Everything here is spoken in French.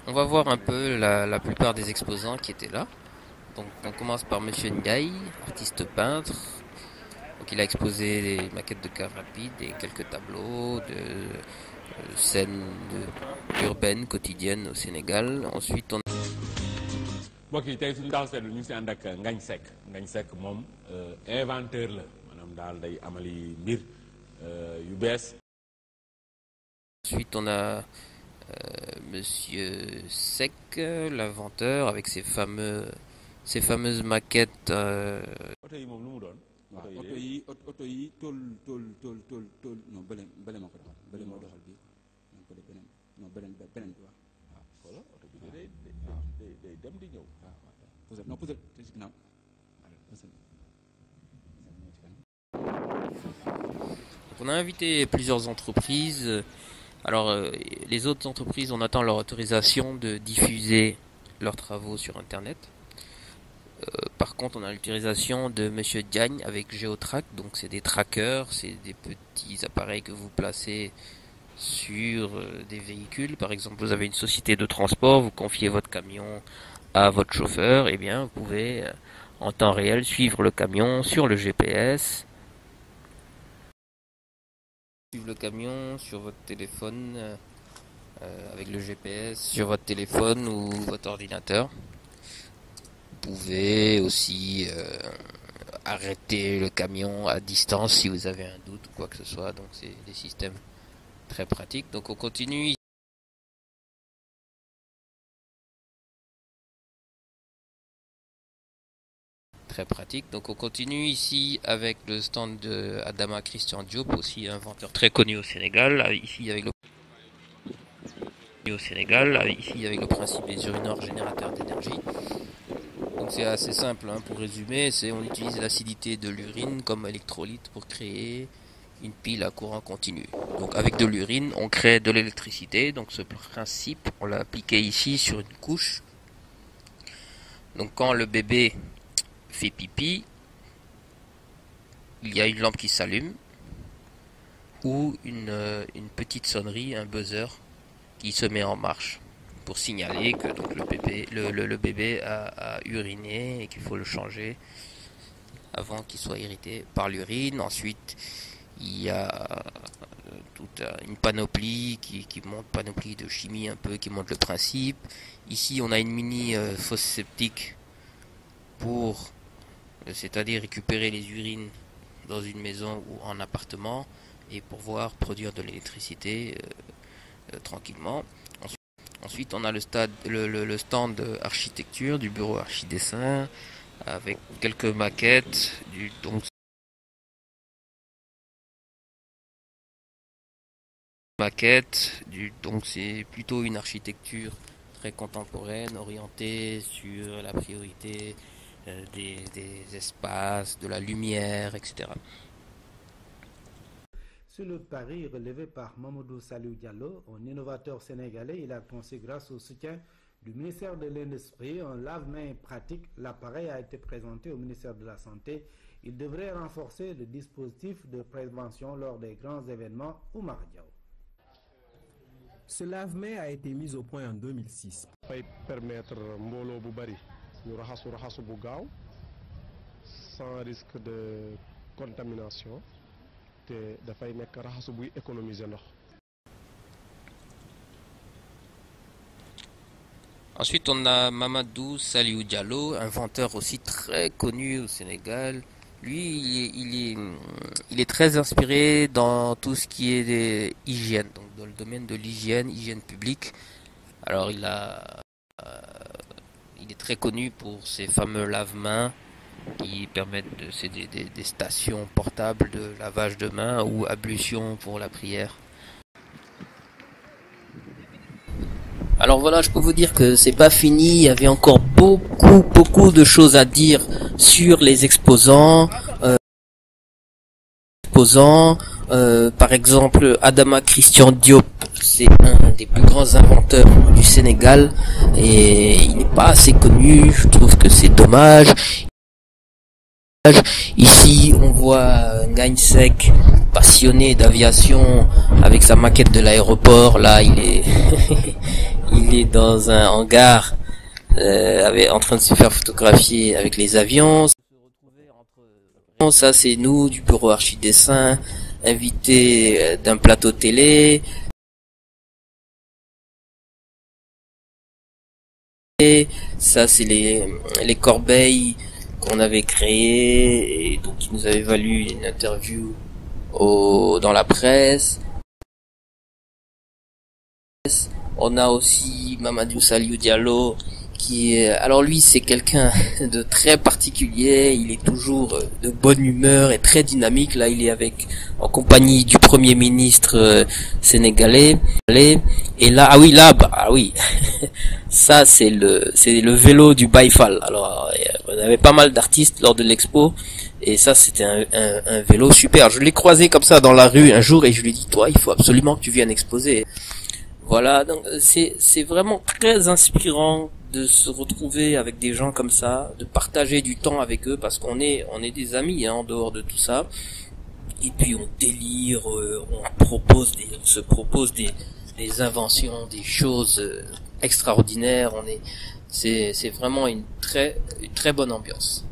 On va voir un peu la plupart des exposants qui étaient là. Donc on commence par Monsieur Ndiaye, artiste peintre. Donc il a exposé des maquettes de cars rapides et quelques tableaux de scènes urbaines, quotidiennes au Sénégal. Ensuite on mbokk yi tey suñu taxaw seetlu ñu ngi si ànd ak Ngagne Seck moom inventeur la maanaam daal day amali mbir yu bees. Ensuite on a Monsieur Seck, l'inventeur, avec ses fameuses maquettes. oto yi moom lu mu doon. waaw oto yi tool non bële moo ko doxal bële moo doxal bi non ko def beneen non beneen bi waaw. voilà oto bi day dem di ñëw. non pousse ci ginnaaw. On a invité plusieurs entreprises. Alors, les autres entreprises, on attend leur autorisation de diffuser leurs travaux sur Internet. Par contre, on a l'autorisation de Monsieur Diagne avec GeoTrack. Donc, c'est des trackers, c'est des petits appareils que vous placez sur des véhicules. Par exemple, vous avez une société de transport, vous confiez votre camion à votre chauffeur, et bien, vous pouvez en temps réel suivre le camion sur le GPS. Suivre le camion sur votre téléphone avec le GPS sur votre téléphone ou votre ordinateur. Vous pouvez aussi arrêter le camion à distance si vous avez un doute ou quoi que ce soit. Donc c'est des systèmes très pratiques. Donc on continue. Très pratique. Donc on continue ici avec le stand de Adama Christian Diop, aussi inventeur très connu au Sénégal, ici avec le principe des urinoirs générateurs d'énergie. Donc c'est assez simple hein, pour résumer, on utilise l'acidité de l'urine comme électrolyte pour créer une pile à courant continu. Donc avec de l'urine, on crée de l'électricité. Donc ce principe, on l'a appliqué ici sur une couche. Donc quand le bébé fait pipi, il y a une lampe qui s'allume ou une petite sonnerie, un buzzer qui se met en marche pour signaler que donc, le bébé a uriné et qu'il faut le changer avant qu'il soit irrité par l'urine. Ensuite, il y a toute une panoplie qui montre, panoplie de chimie un peu, qui montre le principe. Ici, on a une mini fosse septique pour c'est-à-dire récupérer les urines dans une maison ou en appartement et pouvoir produire de l'électricité tranquillement. Ensuite, on a le stand architecture du bureau Archidessin avec quelques maquettes. Donc c'est plutôt une architecture très contemporaine, orientée sur la priorité des espaces, de la lumière, etc. Sur le pari relevé par Mamadou Saliou Diallo, un innovateur sénégalais, il a conçu grâce au soutien du ministère de l'Industrie un lave-mains pratique. L'appareil a été présenté au ministère de la Santé. Il devrait renforcer le dispositif de prévention lors des grands événements. Oumar Diaw. Ce lave-mains a été mis au point en 2006. Ça va permettre mbolo bu bari ñu raxasu bu gaaw sans risque de contamination te dafay nekk raxasu buy économiser ndox. Ensuite, on a Mamadou Saliou Diallo, inventeur aussi très connu au Sénégal. Lui, il est très inspiré dans tout ce qui est hygiène, donc dans le domaine de hygiène publique. Alors, il est très connu pour ses fameux lave-mains qui permettent c'est des stations portables de lavage de mains ou ablution pour la prière. Alors voilà, je peux vous dire que c'est pas fini, il y avait encore beaucoup de choses à dire sur les exposants. Par exemple, Adama Christian Diop, c'est un des plus grands inventeurs du Sénégal et il n'est pas assez connu, je trouve que c'est dommage. Ici, on voit Ngagne Seck, passionné d'aviation, avec sa maquette de l'aéroport. Là, il est était dans un hangar en train de se faire photographier avec les avions. Ça c'est nous du bureau Archidessin, invités d'un plateau télé. Et ça c'est les corbeilles qu'on avait créées et donc qui nous avaient valu une interview dans la presse. On a aussi Mamadou Saliou Diallo alors lui c'est quelqu'un de très particulier, il est toujours de bonne humeur et très dynamique. Là il est en compagnie du premier ministre sénégalais, et là ça c'est le vélo du Baïfal. Alors on avait pas mal d'artistes lors de l'expo et ça c'était un vélo super. Je l'ai croisé comme ça dans la rue un jour et je lui ai dit toi il faut absolument que tu viennes exposer. Voilà, donc c'est vraiment très inspirant de se retrouver avec des gens comme ça, de partager du temps avec eux parce qu'on est des amis en dehors de tout ça. Et puis on délire, on se propose des inventions, des choses extraordinaires. C'est vraiment une très bonne ambiance.